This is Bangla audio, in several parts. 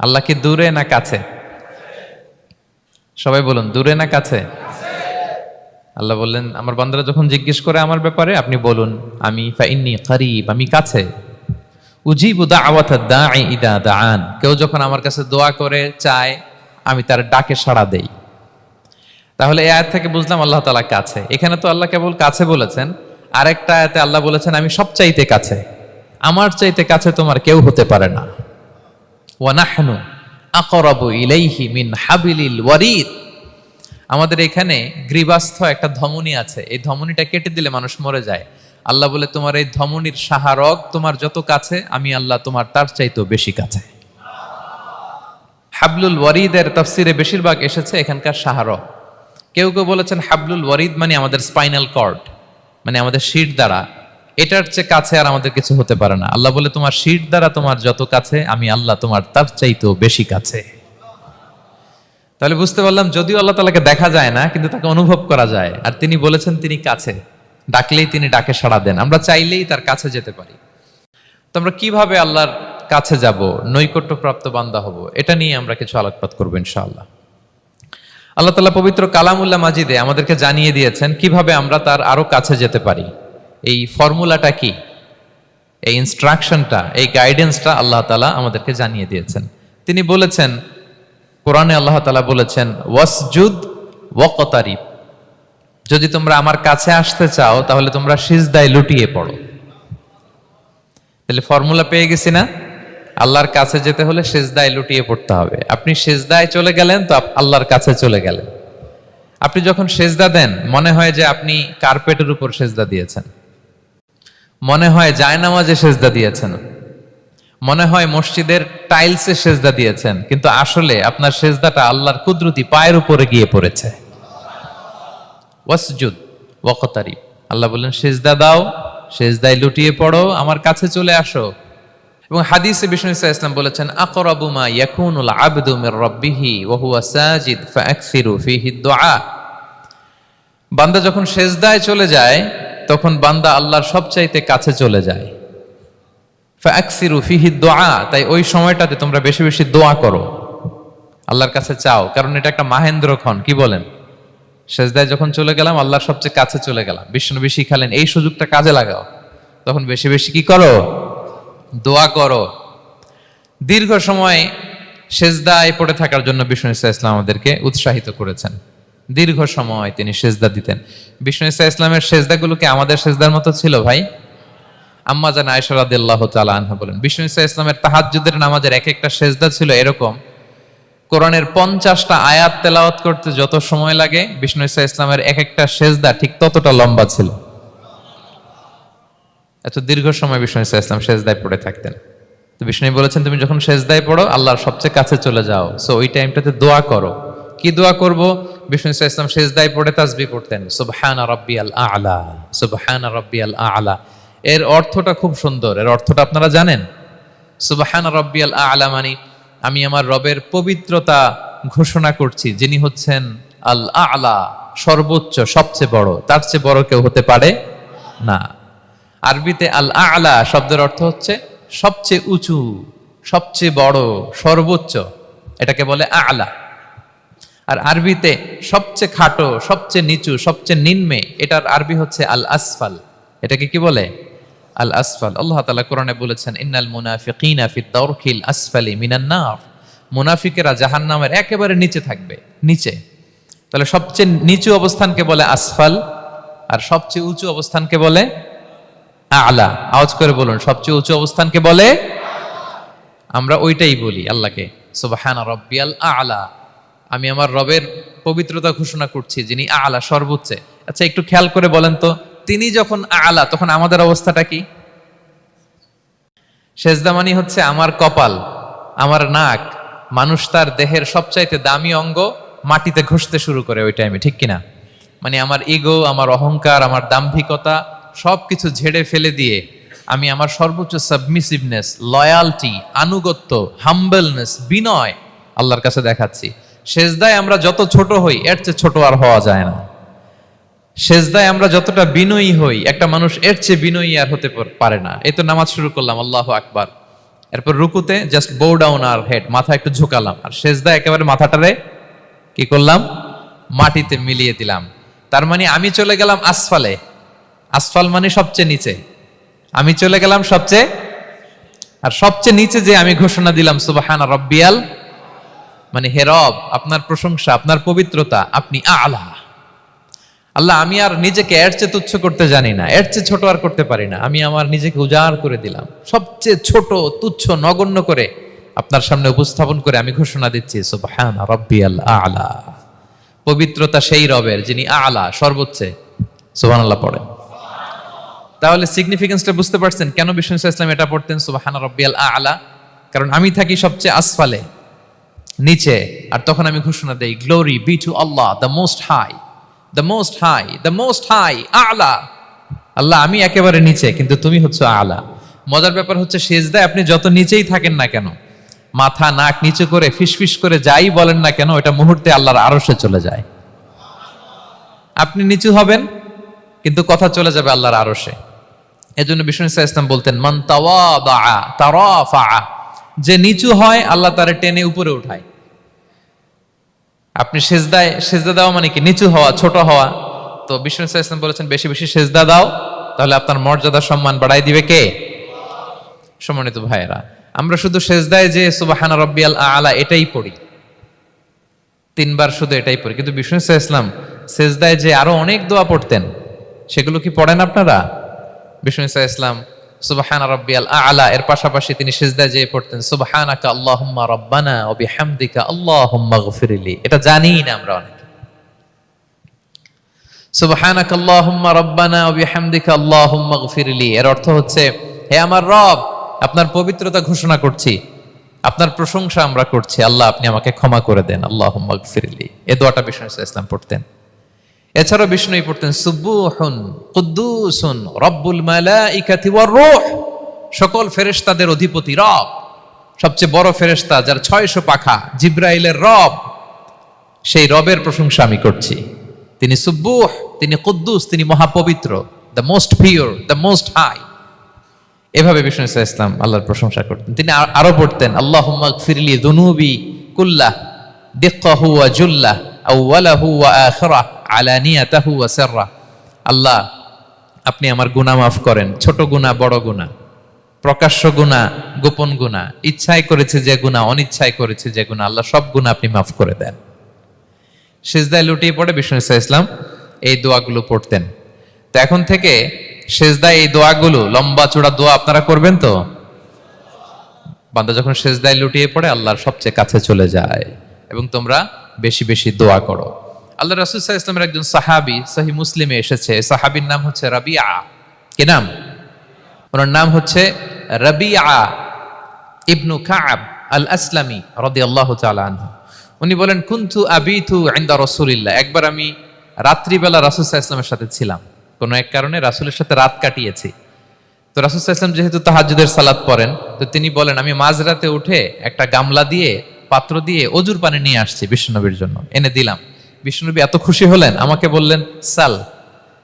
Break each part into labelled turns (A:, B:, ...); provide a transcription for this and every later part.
A: আল্লাহ কি দূরে না কাছে? সবাই বলুন, দূরে না কাছে? আল্লাহ বললেন, আমার বান্দারা যখন জিজ্ঞেস করে আমার ব্যাপারে, আপনি বলুন আমি ফাইন্নী করিব, আমি কাছে। উজিবু দাওয়াতাদ দাঈ ইদা দাআন, কেউ যখন আমার কাছে দোয়া করে চায়, আমি তার ডাকে সাড়া দেই। তাহলে এই আয়াত থেকে বুঝলাম আল্লাহ তাআলা কাছে। এখানে তো আল্লাহ কেবল কাছে বলেছেন, আরেকটা আয়াতে আল্লাহ বলেছেন আমি সবচাইতে কাছে, আমার চাইতে কাছে তোমার কেউ হতে পারে না। ওয়া নাহনু আকরাবু ইলাইহি মিন হাবিলিল ওয়ারিদ। আমাদের এখানে গ্রীবাস্থ একটা ধমনী আছে, এই ধমনীটা কেটে দিলে মানুষ মরে যায়। আল্লাহ বলে তোমার এই ধমনীর সাহারক তোমার যত কাছে, আমি আল্লাহ তোমার তার চাইতেও বেশি কাছে। হাবলুল ওয়ারিদের তাফসিরে বেশিরভাগ এসেছে এখানকার সাহারক। কেউ কেউ বলেছেন হাবলুল ওয়ারিদ মানে আমাদের স্পাইনাল কর্ড, মানে আমাদের শির দ্বারা, এটার চেয়ে কাছে আর আমাদের কিছু হতে পারে না। আল্লাহ বলে তোমার শির দ্বারা তোমার যত কাছে, আমি আল্লাহ তোমার তার চাইতেও বেশি কাছে। তাহলে বুঝতে পারলাম যদিও আল্লাহ তাআলাকে দেখা যায় না, কিন্তু তাকে অনুভব করা যায়। আর তিনি বলেছেন তিনি কাছে, ডাকলেই তিনি ডাকে সাড়া দেন, আমরা চাইলেই তার কাছে যেতে পারি। তো আমরা কিভাবে আল্লাহর কাছে যাব, নৈকট্যপ্রাপ্ত বান্দা হব, এটা নিয়ে আমরা কিছু আলোকপাত করবো ইনশাআল্লাহ। আল্লাহ তাআলা পবিত্র কালামুল্লাহ মাজিদে আমাদেরকে জানিয়ে দিয়েছেন কিভাবে আমরা তার আরো কাছে যেতে পারি। এই ফর্মুলাটা কি, এই ইনস্ট্রাকশনটা, এই গাইডেন্সটা আল্লাহ তাআলা আমাদেরকে জানিয়ে দিয়েছেন। তিনি বলেছেন কোরআনে, আল্লাহ তাআলা বলেছেন ওয়াসজুদ ওয়াকতারিব, যদি তোমরা আমার কাছে আসতে চাও তাহলে তোমরা সিজদায় লুটিয়ে পড়ো। তাহলে ফর্মুলা পেয়ে গেছি না? আল্লাহর কাছে যেতে হলে সিজদায় লুটিয়ে পড়তে হবে। আপনি সিজদায় চলে গেলেন তো আল্লাহর কাছে চলে গেলেন। আপনি যখন সিজদা দেন মনে হয় যে আপনি কার্পেটের উপর সিজদা দিয়েছেন, মনে হয় জায়নামাজে সিজদা দিয়েছেন, মনে হয় মসজিদের টাইলসে সেজদা দিয়েছেন, কিন্তু আসলে আপনার সেজদাটা আল্লাহর কুদরতি পায়ের উপরে গিয়ে পড়েছে। ওয়াসজুদ ওয়াকতারিব, আল্লাহ বললেন সেজদা দাও, সেজদায় লুটিয়ে পড়ো, আমার কাছে চলে আসো। এবং হাদিসে বিষ্ণু সাল্লাল্লাহু আলাইহি ওয়াসাল্লাম বলেছেন আকরাবু মা ইয়াকুনুল আবদু মির রাব্বিহি ওয়া হুয়া সাজিদ ফাআকসিরু ফীহি দুআ। বান্দা যখন সেজদায় চলে যায় তখন বান্দা আল্লাহর সবচাইতে কাছে চলে যায়। ফাআকসিরু ফীহি দুআ, তাই ওই সময়টাতে তোমরা বেশি বেশি দোয়া করো, আল্লাহর কাছে চাও, কারণ এটা একটা মাহেন্দ্রক্ষণ। কি বলেন? সেজদায় যখন চলে গেলাম আল্লাহর সবচেয়ে কাছে চলে গেলাম, বিষ্ণু শিখালেন এই সুযোগটা কাজে লাগাও, তখন বেশি বেশি কি করো? দোয়া করো। দীর্ঘ সময় সেজদায় পড়ে থাকার জন্য বিষ্ণু ইসলাম আমাদেরকে উৎসাহিত করেছেন। দীর্ঘ সময় তিনি সেজদা দিতেন। বিষ্ণু ইসলামের সেজদাগুলোকে আমাদের সেজদার মতো ছিল ভাই? আম্মা জান আয়েশা রাদিয়াল্লাহু তাআলা আনহা বলেন বিষ্ণু ইসলামের তাহাজ্জুদের নামাজের এক একটা সেজদা ছিল এরকম, কোরআনের 50টা আয়াত তেলাওয়াত করতে যত সময় লাগে বিষ্ণু ইসলামের এক একটা সেজদা ঠিক ততটা লম্বা ছিল। এত দীর্ঘ সময় বিষ্ণু ইসলাম সেজদায় পড়ে থাকতেন। তো বিষ্ণু বলেছেন তুমি যখন সেজদায় পড়ো আল্লাহর সবচেয়ে কাছে চলে যাও, সো ওই টাইমটাতে দোয়া করো। কি দোয়া করব? বিষ্ণু ইসলাম সেজদায় পড়ে তাসবিহ পড়তেন, সুবহানা রাব্বিয়াল আ'লা, সুবহানা রাব্বিয়াল আ'লা। এর অর্থটা খুব সুন্দর। এর অর্থটা আপনারা জানেন? সুবহানা রাব্বিয়াল আ'লা মানে আমি আমার রবের পবিত্রতা ঘোষণা করছি, যিনি হচ্ছেন আল আ'লা, সর্বোচ্চ, সবচেয়ে বড়, তার চেয়ে বড় কেউ হতে পারে না। আরবিতে আল আ'লা শব্দের অর্থ হচ্ছে সবচেয়ে উঁচু, সবচেয়ে বড়, সর্বোচ্চ, এটাকে বলে আ'লা। আর আরবিতে সবচেয়ে খাটো, সবচেয়ে নিচু, সবচেয়ে নিম্নে, এটার আরবি হচ্ছে আল আসফাল। এটাকে কি বলে? আল আসফাল। আল্লাহ তাআলা কোরআনে বলেছেন ইন্নাল মুনাফিকিনা ফিদ দারকিল আসফালি মিনান নার, মুনাফিকেরা জাহান্নামের একেবারে নিচে থাকবে, নিচে। তাহলে সবচেয়ে নিচু অবস্থানকে বলে আসফাল, আর সবচেয়ে উঁচু অবস্থানকে বলে আ'লা। আওয়াজ করে বলুন, সবচেয়ে উঁচু অবস্থানকে বলে? আমরা ওইটাই বলি আল্লাহকে, সুবহানা রাব্বিয়াল আ'লা, আমি আমার রবের পবিত্রতা ঘোষণা করছি যিনি আ'লা, সর্বোচ্চ। আচ্ছা একটু খেয়াল করে বলেন তো, তিনি যখন আ'লা তখন আমাদের অবস্থাটা কি? সেজদা মানে হচ্ছে আমার কপাল, আমার নাক, মানুষ তার দেহের সবচাইতে দামি অঙ্গ মাটিতে ঘষতে শুরু করে ওই টাইমে, ঠিক কিনা? মানে আমার ইগো, আমার অহংকার, আমার দাম্ভিকতা সবকিছু ঝেড়ে ফেলে দিয়ে আমি আমার সর্বোচ্চ সাবমিসিভনেস, লয়ালটি, আনুগত্য, হাম্বলনেস, বিনয় আল্লাহর কাছে দেখাচ্ছি। সেজদায় আমরা যত ছোট হই এর চেয়ে ছোট আর হওয়া যায় না। সেজদায় আমরা যতটা বিনয়ী হই একটা মানুষ এর চেয়ে বিনয়ী আর হতে পারে না। এই তো নামাজ শুরু করলাম, আল্লাহু আকবার, এরপর রুকুতে জাস্ট বো ডাউন আর হেড, মাথা একটু ঝুঁকালাম, আর সেজদা একেবারে মাথাটারে কি করলাম, মাটিতে মিলিয়ে দিলাম। তার মানে আমি চলে গেলাম আসফালে। আসফাল মানে সবচেয়ে নিচে, আমি চলে গেলাম সবচেয়ে, আর সবচেয়ে নিচে যে আমি ঘোষণা দিলাম সুবহানা রাব্বিয়াল, মানে হে রব, আপনার প্রশংসা, আপনার পবিত্রতা, আপনি আলা। আল্লাহ, আমি আর নিজেকে এর চেয়ে তুচ্ছ করতে জানি না, এর চেয়ে ছোট আর করতে পারি না, আমি আমার নিজেকে উজাড় করে দিলাম, সবচেয়ে ছোট, তুচ্ছ, নগণ্য করে আপনার সামনে উপস্থাপন করে আমি ঘোষণা দিচ্ছি সুবহানা রাব্বিয়াল আলা। পবিত্রতা সেই রবের যিনি আলা, সর্বোচ্চে। সুবহানাল্লাহ পড়েন। তাহলে সিগনিফিকেন্সটা বুঝতে পারছেন কেন বিষ্ণু ইসলাম এটা পড়তেন সুবহানা রাব্বিয়াল আলা? কারণ আমি থাকি সবচেয়ে আসফালে, নিচে, আর তখন আমি ঘোষণা দেই glory be to Allah the most high, the most high, the most high আলা। আল্লাহ, আমি একেবারে নিচে, কিন্তু তুমি হচ্ছে আলা। মজার ব্যাপার হচ্ছে সেজদায় আপনি যত নিচেই থাকেন না কেন, মাথা নাক নিচু করে ফিসফিস করে যাই বলেন না কেন, এটা মুহূর্তে আল্লাহর আরশে চলে যায়। আপনি নিচু হবেন কিন্তু কথা চলে যাবে আল্লাহর আরশে। এজন্য বিষ্ণু ইসলাম বলতেন মান তাওয়াদা তারাফা, যে নিচু হয় আল্লাহ তারে টেনে উপরে উঠায়। আপনি সেজদা দেওয়া মানে কি? নিচু হওয়া, ছোট হওয়া। তো বিষ্ণু ইসলাম বলেছেন বেশি বেশি সেজদা দাও, তাহলে আপনার মর্যাদা সম্মান বাড়াই দিবে কে? সম্মানিত ভাইয়েরা, আমরা শুধু সেজদায় যে সুবহানা রাব্বিয়াল আলা এটাই পড়ি, 3 বার শুধু এটাই পড়ি, কিন্তু বিষ্ণু ইসলাম সেজদায় যে আরো অনেক দোয়া পড়তেন, সেগুলো কি পড়েন আপনারা? বিষ্ণু ইসলাম সুবহানা রাব্বিয়াল আলা এর পাশাপাশি তিনি সিজদায় যেয়ে পড়তেন সুবহানাকা আল্লাহুম্মা রাব্বানা ওয়া বিহামদিকা আল্লাহুম্মা গফিরলি। এটা জানি না আমরা অনেকে। সুবহানাকা আল্লাহুম্মা রাব্বানা ওয়া বিহামদিকা আল্লাহুম্মা গফিরলি এর অর্থ হচ্ছে, হে আমার রব, আপনার পবিত্রতা ঘোষণা করছি, আপনার প্রশংসা আমরা করছি, আল্লাহ আপনি আমাকে ক্ষমা করে দেন, আল্লাহুম্মা গফিরলি। এই দোয়াটা বিষ্ণু ইসলাম পড়তেন। এছাড়াও বিষ্ণুই পড়তেন সুবুহুন কুদ্দুসুন রব্বুল মালাইকাতি ওয়ার রূহ, সকল ফেরেশতাদের অধিপতি রব, সবচেয়ে বড় ফেরেশতা যার 600 পাখা, জিব্রাইলের রব, সেই রবের প্রশংসা আমি করছি। তিনি সুবুহ, তিনি কুদ্দুস, তিনি মহাপবিত্র, the most pure, the most high. এভাবে বিষ্ণু ইসলাম আল্লাহর প্রশংসা করতেন। তিনি আরো পড়তেন আল্লাহুম্মা গফিরলি যুনুবি কুল্লাহ দিক্কাহু ওয়া জুল্লাহ আউওয়ালাহু ওয়া আখিরাহ আলানিয়াতাহু ওয়া সিররা। আল্লাহ, আপনি আমার গুনাহ মাফ করেন, ছোট গুনাহ, বড় গুনাহ, প্রকাশ্য গুনাহ, গোপন গুনাহ, ইচ্ছায় করেছে যে গুনাহ, অনিচ্ছায় করেছে যে গুনাহ, আল্লাহ সব গুনাহ আপনি মাফ করে দেন। সিজদায় লুটিয়ে পড়ে বিষ্ণু ইসলাম এই দোয়াগুলো পড়তেন। তো এখন থেকে সিজদায় এই দোয়াগুলো, লম্বা চূড়া দোয়া আপনারা করবেন তো? বান্দা যখন সিজদায় লুটিয়ে পড়ে আল্লাহর সবচেয়ে কাছে চলে যায়। এবং তোমরা বেশি বেশি দোয়া করো। আল্লাহ রাসূল সাল্লাল্লাহু আলাইহি ওয়াসাল্লামের একজন সাহাবী, সহিহ মুসলিমে এসেছে, সাহাবীর নাম হচ্ছে রাবিআ। কি নাম? ওনার নাম হচ্ছে রাবিআ ইবনু কাব আল আসলামি রাদিয়াল্লাহু তাআলা আনহু। উনি বলেন কুনতু আবিতু ইনদা রাসূলিল্লাহ, একবার আমি রাত্রিবেলা রাসূল সাল্লাল্লাহু আলাইহি ওয়াসাল্লামের সাথে ছিলাম, কোনো এক কারণে রাসূলের সাথে রাত কাটিয়েছি। তো রাসূল সাল্লাল্লাহু আলাইহি ওয়াসাল্লাম যেহেতু তাহাজ্জুদের সালাত পড়েন, তো তিনি বলেন আমি মাঝরাতে উঠে একটা গামলা দিয়ে, পাত্র দিয়ে অজুর পানি নিয়ে আসছি বিশ্বনবীর জন্য, এনে দিলাম। বিশ্বনবী এত খুশি হলেন, আমাকে বললেন সাল,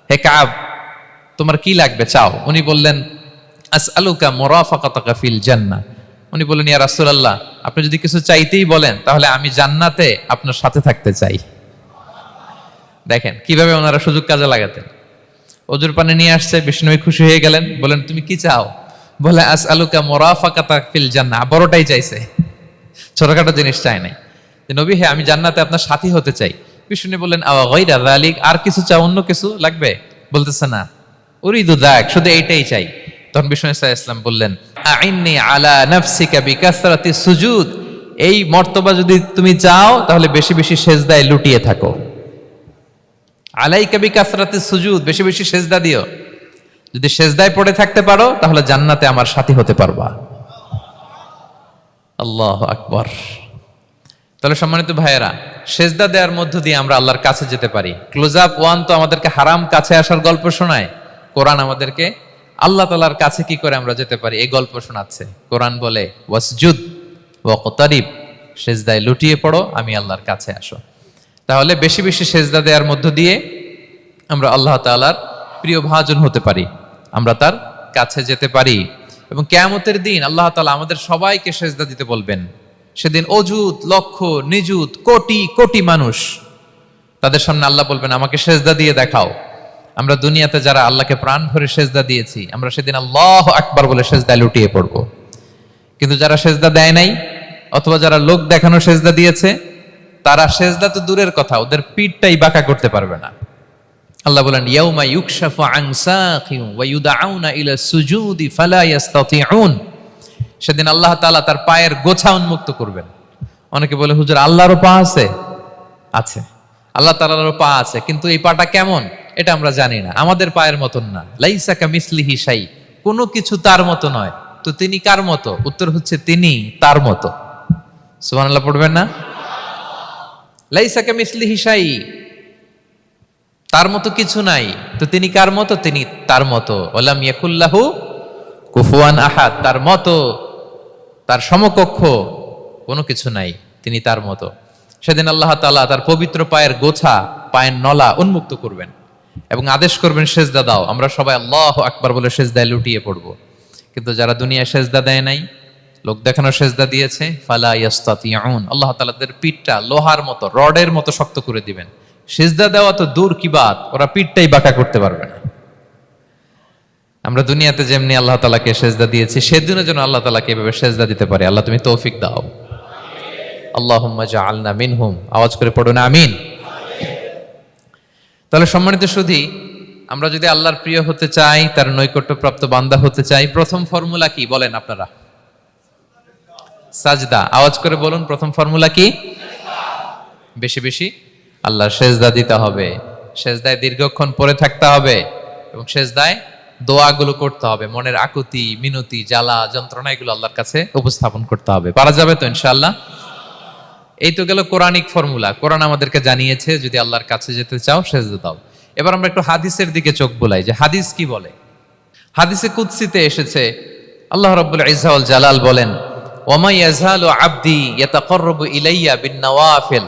A: হে কাব তোমার কি লাগবে চাও। উনি বললেন আসআলুকা মুরাফাকাতাকা ফিল জান্নাহ। উনি বললেন ইয়া রাসূলুল্লাহ, আপনি যদি কিছু চাইতেই বলেন তাহলে আমি জান্নাতে আপনার সাথে থাকতে চাই। দেখেন কিভাবে ওনারা সুযোগ কাজে লাগাতেন। অজুর পানি নিয়ে আসছে, বিষ্ণুবী খুশি হয়ে গেলেন, বলেন তুমি কি চাও? বলে আসআলুকা মুরাফাকাতাকা ফিল জান্নাহ, বড়টাই চাইছে, ছোটখাটো জিনিস চাই নাই। নবী হে, আমি জান্নাতে আপনার সাথী হতে চাই। বিষ্ণু বললেন আওয়া গায়রা যালিক, আর কিছু চাও, অন্য কিছু লাগবে? বলতেছে না, উরিদু যাক, শুধু এইটাই চাই। তখন বিষ্ণু সাল্লাল্লাহু আলাইহি ওয়াসাল্লাম বললেন আইন্নি আলা নাফসিকা বিকাসরাতি সুজুদ, এই মর্তবা যদি তুমি চাও তাহলে বেশি বেশি সিজদায় লুটিয়ে থাকো। আলাইকা বিকাসরাতি সুজুদ, বেশি বেশি সিজদা দিও। যদি সিজদায় পড়ে থাকতে পারো তাহলে জান্নাতে আমার সাথী হতে পারবা। আল্লাহু আকবার। তাহলে সম্মানিত ভাইয়েরা, সেজদা দেওয়ার মধ্য দিয়ে আমরা আল্লাহর কাছে যেতে পারি। ক্লোজ আপ ওয়ান তো আমাদেরকে হারাম কাছে আসার গল্প শোনায়, কোরআন আমাদেরকে আল্লাহ তাআলার কাছে কি করে আমরা যেতে পারি এই গল্প শোনাচ্ছে। কোরআন বলে ওয়াসজুদ ওয়াকতারিব, সেজদায় লুটিয়ে পড়ো, আমি আল্লাহর কাছে আসো। তাহলে বেশি বেশি সেজদা দেওয়ার মধ্য দিয়ে আমরা আল্লাহ তাআলার প্রিয় ভাজন হতে পারি, আমরা তার কাছে যেতে পারি। এবং কিয়ামতের দিন আল্লাহ তাআলা আমাদের সবাইকে সেজদা দিতে বলবেন। সেদিন অযুত লক্ষ নিযুত কোটি কোটি মানুষ, তাদের সামনে আল্লাহ বলবেন আমাকে সেজদা দিয়ে দেখাও। আমরা দুনিয়াতে যারা আল্লাহকে প্রাণ ভরে সেজদা দিয়েছি, আমরা সেদিন আল্লাহু আকবার বলে সেজদায় লুটিয়ে পড়ব। কিন্তু যারা সেজদা দেয় নাই অথবা যারা লোক দেখানো সেজদা দিয়েছে, তারা সেজদা তো দূরের কথা, ওদের পিঠটাই বাঁকা করতে পারবে না। আল্লাহ বলেন ইয়াউমা ইউকশাফু আন সাকিন ওয়া ইউদআউনা ইলা সুজুদি ফালা ইস্তাতিউন। সেদিন আল্লাহ তাআলা তার পায়ের গোছা উন্মুক্ত করবেন। অনেকে বলে হুজুর আল্লাহরও পা আছে? আছে, আল্লাহ তাআলারও পা আছে, কিন্তু এই পাটা কেমন এটা আমরা জানি না, আমাদের পায়ের মতন না। লাইসা কামিসলিহি শাই, কোনো কিছু তার মতো নয়। তো তিনি কার মতো? উত্তর হচ্ছে তিনি তার মতো। সুবহানাল্লাহ পড়বেন না? লাইসা কামিসলিহি শাই, তার মতো কিছু নাই। তো তিনি কার মতো? তিনি তার মতো। ওয়ালাম ইয়াকুল্লাহু কুফুয়ান আহাদ, তার মতো তার সমকক্ষ কোনো কিছু নাই, তিনি তার মতো। সেদিন আল্লাহ তাআলা তার পবিত্র পায়ের গোছা, পায়ের নলা উন্মুক্ত করবেন এবং আদেশ করবেন সেজদা দাও। আমরা সবাই আল্লাহু আকবার বলে সেজদায় লুটিয়ে পড়ব। কিন্তু যারা দুনিয়ায় সেজদা দেয় নাই, লোক দেখানো সেজদা দিয়েছে, ফালা ইয়াস্তাতিউন, আল্লাহ তাআলা তাদের পিঠটা লোহার মতো, রডের মতো শক্ত করে দিবেন। সেজদা দেওয়া তো দূর কি বাত, ওরা পিঠটাই বাঁকা করতে পারবে না। আমরা দুনিয়াতে যেমনি আল্লাহ তাআলাকে সেজদা দিয়েছি, সেদিনও যেন আল্লাহ তাআলাকে এভাবে সেজদা দিতে পারে। আল্লাহ তুমি তৌফিক দাও। আল্লাহুম্মা জাআলনা মিনহুম, আওয়াজ করে পড়ুন আমিন। তাহলে সম্মানিত সুধী, আমরা যদি আল্লাহর প্রিয় হতে চাই, তার নৈকট্যপ্রাপ্ত বান্দা হতে চাই, প্রথম ফর্মুলা কি বলেন আপনারা? সাজদা। আওয়াজ করে বলুন, প্রথম ফর্মুলা কি? বেশি বেশি আল্লাহর সেজদা দিতে হবে, সেজদায় দীর্ঘক্ষণ পড়ে থাকতে হবে এবং সেজদায় দোয়াগুলো করতে হবে। মনের আকুতি মিনতি জ্বালা যন্ত্রণা এগুলো আল্লাহর কাছে উপস্থাপন করতে হবে। পারা যাবে তো ইনশাআল্লাহ? এই তো গেল কোরআনিক ফর্মুলা। কোরআন আমাদেরকে জানিয়েছে যদি আল্লাহর কাছে যেতে চাও সেজদা দাও। এবার আমরা একটু হাদিসের দিকে চোখ বুলাই যে হাদিস কি বলে। হাদিসে কুদসিতে এসেছে, আল্লাহ রাব্বুল ইজ্জা ওয়াল জালাল বলেন, ওয়ামা ইয়াজালু আবদি ইয়াতাকাররাবু ইলাইয়া বিন-নওয়াফিল,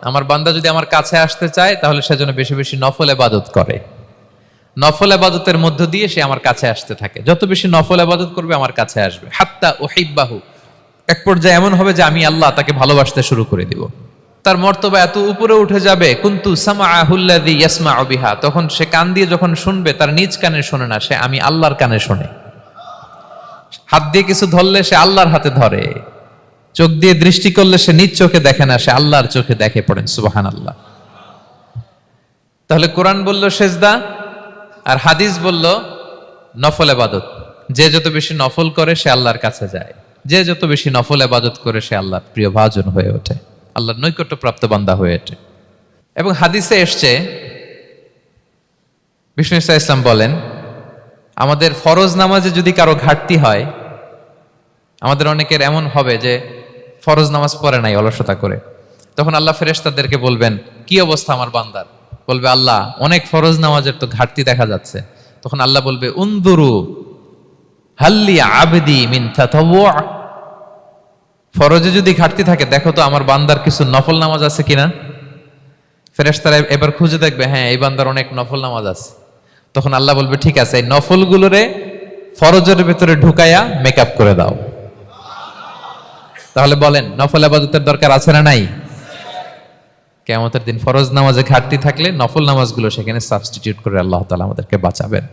A: আমার বান্দা যদি আমার কাছে আসতে চায় তাহলে সে যেন বেশি বেশি নফল ইবাদত করে। নফল ইবাদতের মধ্য দিয়ে সে আমার কাছে আসতে থাকে। যত বেশি নফল ইবাদত করবে আমার কাছে আসবে। হাত্তা উহিব্বাহু, এক পর্যায়ে এমন হবে যে আমি আল্লাহ তাকে ভালোবাসতে শুরু করে দিব। তার মর্তবা এত উপরে উঠে যাবে, কুনতু সামাআহুল্লাযী ইয়াসমাউ বিহা, তখন সে কান দিয়ে যখন শুনবে তার নিজ কানে শোনে না, সে আমি আল্লাহর কানে শোনে। হাত দিয়ে কিছু ধরলে সে আল্লাহর হাতে ধরে, চোখ দিয়ে দৃষ্টি করলে সে নিজ চোখে দেখে না, সে আল্লাহর চোখে দেখে। পড়েন সুবহানাল্লাহ। তাহলে কোরআন বলল সেজদা আর হাদিস বলল নফল ইবাদত। যে যত বেশি নফল করে সে আল্লাহর কাছে যায়, যে যত বেশি নফল ইবাদত করে সে আল্লাহর প্রিয় ভাজন হয়ে ওঠে, আল্লাহর নৈকট্যপ্রাপ্ত বান্দা হয়ে ওঠে। এবং হাদিসে এসছে, বিষ্ণু ইসলাম বলেন, আমাদের ফরজ নামাজে যদি কারো ঘাটতি হয়, আমাদের অনেকের এমন হবে যে ফরজ নামাজ পড়ে নাই অলসতা করে, তখন আল্লাহ ফেরেশতাদেরকে বলবেন কি অবস্থা আমার বান্দার? বলবে আল্লাহ অনেক ফরজ নামাজের তো ঘাটতি দেখা যাচ্ছে। তখন আল্লাহ বলবে উনদুরু হাল্লি আবদি মিন তাতাওয়ু, ফরজে যদি ঘাটতি থাকে দেখো তো আমার বান্দার কিছু নফল নামাজ আছে কিনা। ফেরেশতারা এবার খুঁজে দেখবে, হ্যাঁ এই বান্দার অনেক নফল নামাজ আছে। তখন আল্লাহ বলবে ঠিক আছে, এই নফলগুলোরে ফরজের ভেতরে ঢুকাইয়া মেকআপ করে দাও। তাহলে বলেন নফল ইবাদতের দরকার আছে না নাই? কিয়ামতের দিন ফরজ নামাজে ঘাটতি থাকলে নফল নামাজগুলো সেখানে সাবস্টিটিউট করে আল্লাহ তাআলা আমাদেরকে বাঁচাবেন।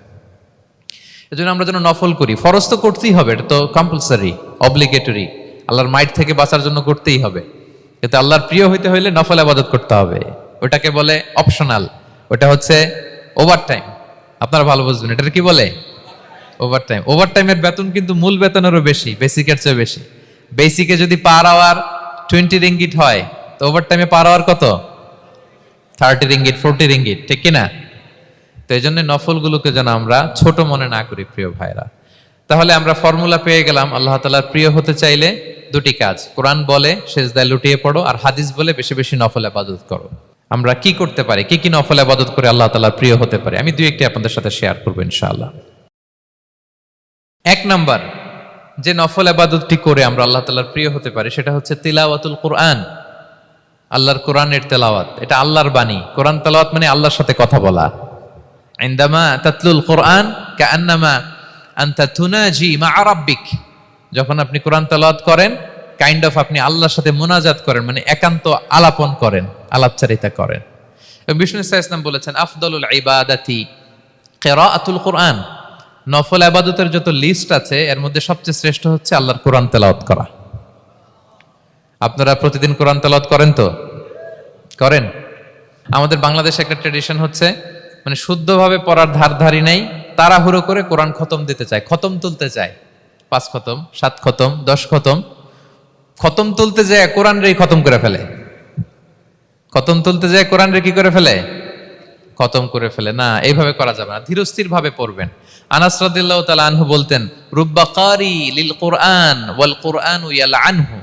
A: এজন্য আমরা যেন নফল করি। ফরজ তো করতেই হবে, এটা তো কম্পালসারি, অব্লিগেটরি, আল্লাহর মাইট থেকে বাঁচার জন্য করতেই হবে। কিন্তু আল্লাহর প্রিয় হইতে হইলে নফল ইবাদত করতে হবে। ওটাকে বলে অপশনাল, ওটা হচ্ছে ওভারটাইম। আপনারা ভালো বুঝবেন, এটার কি বলে? ওভারটাইম। ওভারটাইমের বেতন কিন্তু মূল বেতনেরও বেশি, বেসিকের চেয়ে বেশি। বেসিকে যদি পার আওয়ার 20 রিঙ্গিট হয়, তো ওভারটাইমে পার আওয়ার কত? 30 রিঙ্গিট, 40 রিঙ্গিট, ঠিক কিনা? তো এই জন্য নফলগুলোকে যেন আমরা ছোট মনে না করি প্রিয় ভাইরা। তাহলে আমরা ফর্মুলা পেয়ে গেলাম, আল্লাহ তাআলার প্রিয় হতে চাইলে দুটি কাজ, কোরআন বলে সেজদায় লুটিয়ে পড়ো, আর হাদিস বলে বেশি বেশি নফল ইবাদত করো। আমরা কি করতে পারি, কি কি নফল ইবাদত করে আল্লাহ তাআলার প্রিয় হতে পারি, আমি দুই একটি আপনাদের সাথে শেয়ার করবো ইনশাআল্লাহ। এক নাম্বার যে নফল ইবাদতটি করে আমরা আল্লাহ তাআলার প্রিয় হতে পারি সেটা হচ্ছে তিলাওয়াতুল কোরআন, আল্লাহর কোরআনের তেলাওয়াত। এটা আল্লাহর বাণী। কোরআন তেলাওয়াত মানে আল্লাহর সাথে কথা বলা। ইনদামা তাতলুল কোরআন কাআন্নামা আনতা তুনাজি মা রাব্বিক, যখন আপনি কোরআন তেলাওয়াত করেন কাইন্ড অফ আপনি আল্লাহর সাথে মুনাজাত করেন, মানে একান্ত আলাপন করেন, আলাপচারিতা করেন। এবং বিষ্ণু সাল্লাল্লাহু আলাইহি ওয়াসাল্লাম বলেছেন আফদালুল ইবাদাতি কিরাআতুল কোরআন, নফল ইবাদতের যত লিস্ট আছে এর মধ্যে সবচেয়ে শ্রেষ্ঠ হচ্ছে আল্লাহর কোরআন তেলাওয়াত করা। আপনারা প্রতিদিন কোরআন তেলাওয়াত করেন তো? করেন? আমাদের বাংলাদেশে একটা ট্র্যাডিশন হচ্ছে, মানে শুদ্ধভাবে পড়ার ধারধারি নেই, তাড়াহুড়ো করে কোরআন খতম দিতে চায়, খতম তুলতে চায়, 5 খতম 7 খতম 10 খতম, খতম তুলতে যায় কোরআন রে খতম করে ফেলে, খতম তুলতে যায় কোরআন রে কি করে ফেলে, খতম করে ফেলে। না, এইভাবে করা যাবে না, ধীরস্থির ভাবে পড়বেন। আনাস রাদিয়াল্লাহু তাআলা আনহু বলতেন রুব্বা কারি লিল কুরআন ওয়াল কুরআনু ইয়ালআনহু,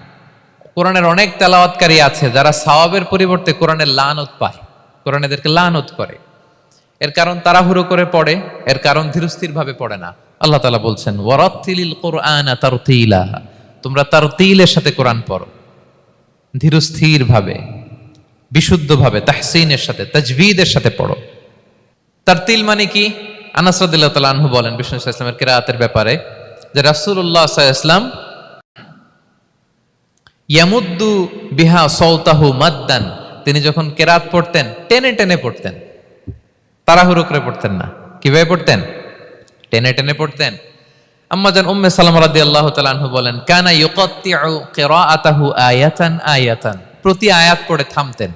A: কোরআনের অনেক তেলাওয়াতকারী আছে যারা সওয়াবের পরিবর্তে কোরআনের লানত পায়, কোরআন এদেরকে লানত করে। এর কারণ তাড়াহুড়ো করে পড়ে, এর কারণ ধীরস্থির ভাবে পড়ে না। আল্লাহ তাআলা বলছেন ওয়ারাত্তিলিল কুরআনা তারতিলা, তোমরা তারতিলের সাথে কোরআন পড়ো, ধীরস্থির ভাবে, বিশুদ্ধ ভাবে, তাহসিনের সাথে, তাজবিদের সাথে পড়ো। তারতিল মানে কি? আনাস রাদিয়াল্লাহু তাআলা আনহু বলেন বিষ্ণু সাল্লাল্লাহু আলাইহি ওয়াসাল্লামের কিরাআতের ব্যাপারে যে রাসূলুল্লাহ সাল্লাল্লাহু আলাইহি ওয়াসাল্লাম ইয়ামুদ্দু বিহা সাওতাহু মাদ্দান, তিনি যখন কিরাত পড়তেন টেনে টেনে পড়তেন, তাড়াহুড়ো করে পড়তেন না। কিভাবে পড়তেন? টেনে টেনে পড়তেন। আম্মা জান উম্মে সালামা রাদিয়াল্লাহু তাআলা আনহা বলেন কানা ইউকাত্তিউ কিরাআতাহু আয়াতান আয়াতান, প্রতি আয়াত পড়ে থামতেন,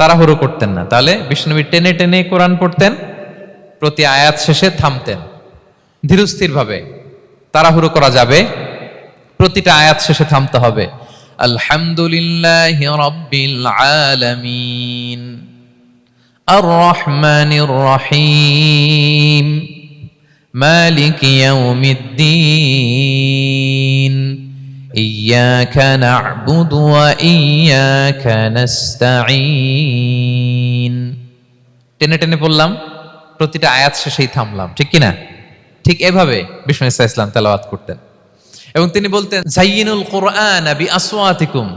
A: তাড়াহুড়ো করতেন না। তাহলে বিষ্ণুনবী টেনে টেনে কোরআন পড়তেন, প্রতি আয়াত শেষে থামতেন, ধীরস্থির ভাবে, তাড়াহুড়ো করা যাবে, প্রতিটা আয়াত শেষে থামতে হবে। আলহামদুলিল্লাহি রাব্বিল আলামিন আর রহমানির রহিম মালিকি ইয়াউমিদ্দিন ইয়্যাকা না'বুদু ওয়া ইয়্যাকা নাস্তাঈন। টেনে টেনে বললাম, প্রতিটা আয়াত শেষেই থামলাম, ঠিক কিনা? ঠিক এভাবে বিষ্ণু ইসা ইসলাম তেলাওয়াত করতেন। এবং তিনি বলতেন জাইয়িনুল কুরআন বিআসওয়াতিকুম,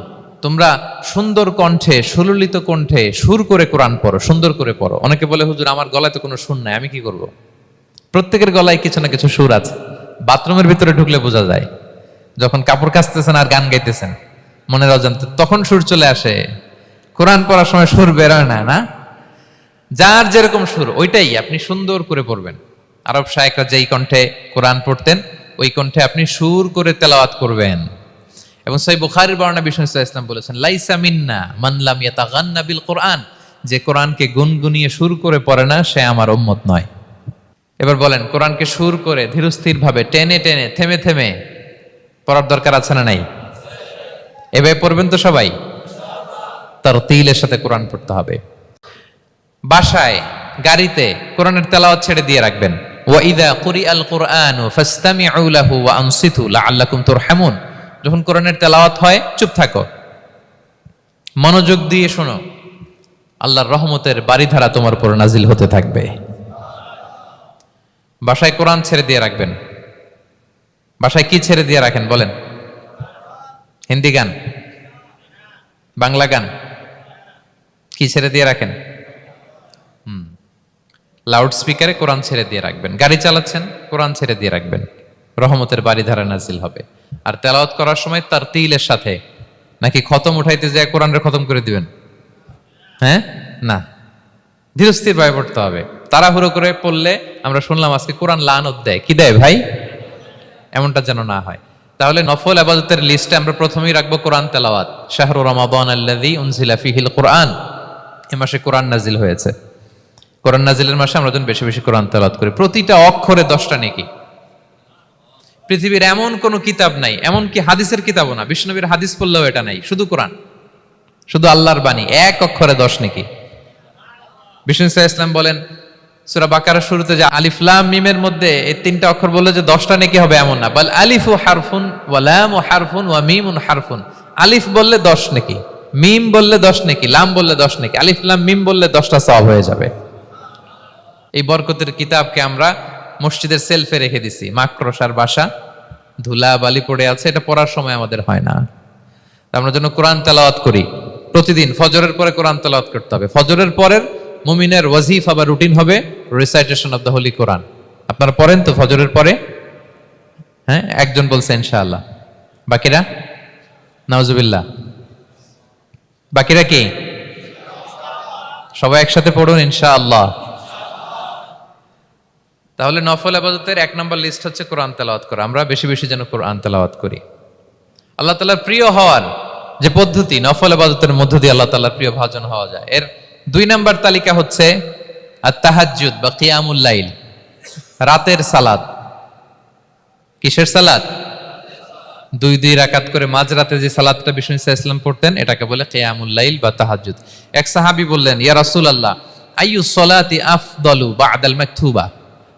A: তোমরা সুন্দর কণ্ঠে, সুললিত কণ্ঠে সুর করে কোরআন পড়ো, সুন্দর করে পড়ো। অনেকে বলে হুজুর আমার গলায় তো কোনো সুর নাই, আমি কি করব? প্রত্যেকের গলায় কিছু না কিছু সুর আছে। বাথরুমের ভিতরে ঢুকলে বোঝা যায়, যখন কাপড় কাচতেছেন আর গান গাইতেছেন মনের অজান্তে, তখন সুর চলে আসে। কোরআন পড়ার সময় সুর বেরোয় না, না? যার যেরকম সুর ওইটাই আপনি সুন্দর করে পড়বেন। আরব শায়েখরা যেই কণ্ঠে কোরআন পড়তেন ওই কণ্ঠে আপনি সুর করে তেলাওয়াত করবেন। এবং সহিহ বুখারীর বর্ণনা বিষ্ণু সাল্লাল্লাহু আলাইহি ওয়াসাল্লাম বলেছেন লাইসা মিন্না মান লাম ইয়াতাগান্না বিল কুরআন, যে কোরআনকে গুনগুনিয়ে সুর করে পড়ে না সে আমার উম্মত নয়। এবার বলেন কোরআনকে সুর করে ধীরস্থির ভাবে টেনে টেনে থেমে থেমে পড়ার দরকার আছে না নাই? এভাবে পড়বেন তো সবাই? তারতিলের সাথে কোরআন পড়তে হবে। বাসায়, গাড়িতে কোরআনের তেলাওয়াত ছেড়ে দিয়ে রাখবেন। ওয়া ইযা কুরিআল কুরআনু ফাসতামিউ লাহু ওয়া আনসিতু লাআল্লাকুম তুরহামুন, যখন কোরআনের তেলাওয়াত হয় চুপ থাকো, মনোযোগ দিয়ে শোনো, আল্লাহর রহমতের বারিধারা তোমার উপর নাজিল হতে থাকবে। বাসায় কোরআন ছেড়ে দিয়ে রাখবেন। বাসায় কি ছেড়ে দিয়ে রাখেন বলেন? হিন্দি গান, বাংলা গান, কি ছেড়ে দিয়ে রাখেন? লাউড স্পিকারে কোরআন ছেড়ে দিয়ে রাখবেন। গাড়ি চালাচ্ছেন, কোরআন ছেড়ে দিয়ে রাখবেন, রহমতের বারিধারা নাজিল হবে। আর তেলাওয়াত করার সময় তারতিলের সাথে, নাকি খতম উঠাইতে যায় কোরআনের খতম করে দিবেন? হ্যাঁ, না, ধীরস্থির ভাবে পড়তে হবে। তাড়াহুড়ো করে পড়লে আমরা শুনলাম আজকে কোরআন লানত দেয়, কি দেয় ভাই? এমনটা যেন না হয়। তাহলে নফল ইবাদতের লিস্টে আমরা প্রথমেই রাখবো কোরআন তেলাওয়াত। শাহরু রমাদান আল্লাযী উনজিলা ফীহিল কুরআন, এই মাসে কোরআন নাজিল হয়েছে। কোরআন নাজিলের মাসে আমরা যেন বেশি বেশি কোরআন তেলাওয়াত করি। প্রতিটা অক্ষরে 10টা নেকি। পৃথিবীর এমন কোন কিতাব নাই, এমন কি হাদিসের কিতাবও না, বিষ্ণুনবীর হাদিস পড়লেও এটা নাই, শুধু কোরআন, শুধু আল্লাহর বাণী, এক অক্ষরে 10 নেকি। বিষ্ণু সাল্লাল্লাহু আলাইহি ওয়াসাল্লাম বলেন সূরা বাকারার শুরুতে যে আলিফ লাম মিমের মধ্যে এই 3টা অক্ষর বললে যে 10টা নেকি হবে এমন না, বল আলিফু হারফুন ওয়া লামু হারফুন ওয়া মিমুন হারফুন। আলিফ বললে 10 নেকি, মিম বললে 10 নেকি, লাম বললে 10 নেকি, আলিফ লাম মিম বললে 10টা সওয়াব হয়ে যাবে। এই বরকতের কিতাবকে আমরা মসজিদের সেলফে রেখে দিছি, মাকড়সার বাসা, ধুলা বালি পড়ে আছে, এটা পড়ার সময় আমাদের হয় না। আমরা যেন কোরআন তেলাওয়াত করি প্রতিদিন। ফজরের পরে কোরআন তেলাওয়াত করতে হবে। ফজরের পরের মুমিনের ওয়াজিফা বা রুটিন হবে রিসাইটেশন অফ দ্য হোলি কোরআন, আপনারা পড়েন তো ফজরের পরে? হ্যাঁ, একজন বলছে ইনশাআল্লাহ, বাকিরা নাউজুবিল্লাহ, বাকিরা কি? সবাই একসাথে পড়ুন ইনশাআল্লাহ। তাহলে নফল ইবাদতের 1 নম্বর লিস্ট হচ্ছে কোরআন তেলাওয়াত করা। আমরা বেশি বেশি যেন কোরআন তেলাওয়াত করি। আল্লাহ তাআলার প্রিয় হওয়ার যে পদ্ধতি, নফল ইবাদতের মধ্য দিয়ে আল্লাহ তাআলার প্রিয় ভাজন হওয়া যায়। এর 2 নম্বর তালিকা হচ্ছে আত-তাহাজ্জুদ বা কিয়ামুল লাইল, রাতের সালাত। কিসের সালাত? 2 রাকাত করে মাঝরাতে যে সালাতটা বিষ্ণু সাল্লাল্লাহু আলাইহি ওয়াসাল্লাম পড়তেন, এটাকে বলে কিয়ামুল লাইল বা তাহাজ্জুদ। এক সাহাবী বললেন, ইয়া রাসূলুল্লাহ, আইয়ুস সালাতি আফদালু বা'দাল মাকতুবা,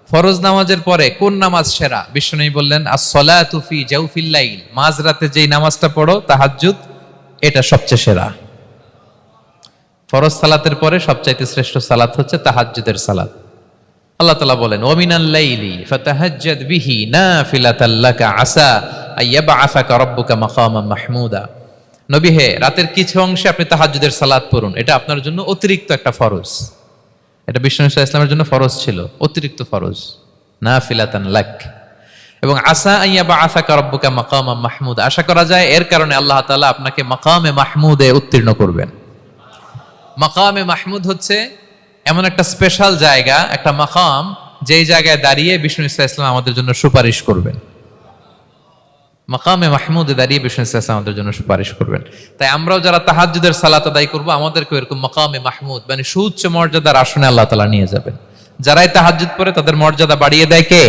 A: ফরজ নামাজের পরে কোন নামাজ সেরা? বিষ্ণু বললেন, আস-সালাতু ফি জাওফিল লাইল, মাঝরাতে যেই নামাজটা পড়ো তাহাজ্জুদ, এটা সবচেয়ে সেরা। ফরজ সালাতের পরে সবচাইতে শ্রেষ্ঠ সালাত হচ্ছে তাহাজ্জুদের সালাত। আল্লাহ তাআলা বলেন, ওয়া মিনাল লাইলি ফাতাহাজ্জাদ বিহি নাফিলাতাল লাকা আসা আইয়াবআসাকা রাব্বুকা মাকামান মাহমুদা। নবী হে, রাতের কিছু অংশে আপনি তাহাজ্জুদের সালাত পড়ুন, এটা আপনার জন্য অতিরিক্ত একটা ফরজ। এটা বিষ্ণু সাল্লাল্লাহু আলাইহি ওয়াসাল্লামের জন্য ফরজ ছিল, অতিরিক্ত ফরজ, নাফিলাতান লাক। এবং আসা আইয়াবআসাকা রাব্বুকা মাকামান মাহমুদা, আশা করা যায় এর কারণে আল্লাহ তাআলা আপনাকে মাকামে মাহমুদে উত্তীর্ণ করবেন। মাকামে মাহমুদ হচ্ছে এমন একটা স্পেশাল জায়গা, একটা মাকাম, যেই জায়গায় দাঁড়িয়ে বিষ্ণু সাল্লাল্লাহু আলাইহি ওয়াসাল্লাম আমাদের জন্য সুপারিশ করবেন। মাকামে মাহমুদে দাঁড়িয়ে বিষ্ণু সাল্লাল্লাহু আলাইহি ওয়াসাল্লাম আমাদের জন্য সুপারিশ করবেন। তাই আমরাও যারা তাহাজ্জুদের সালাত আদায় করব, আমাদেরকে এরকম মাকামে মাহমুদ মানে সুউচ্চ মর্যাদার আসনে আল্লাহ তাআলা নিয়ে যাবেন। যারাই তাহাজ্জুদ পড়ে তাদের মর্যাদা বাড়িয়ে দেয় কে?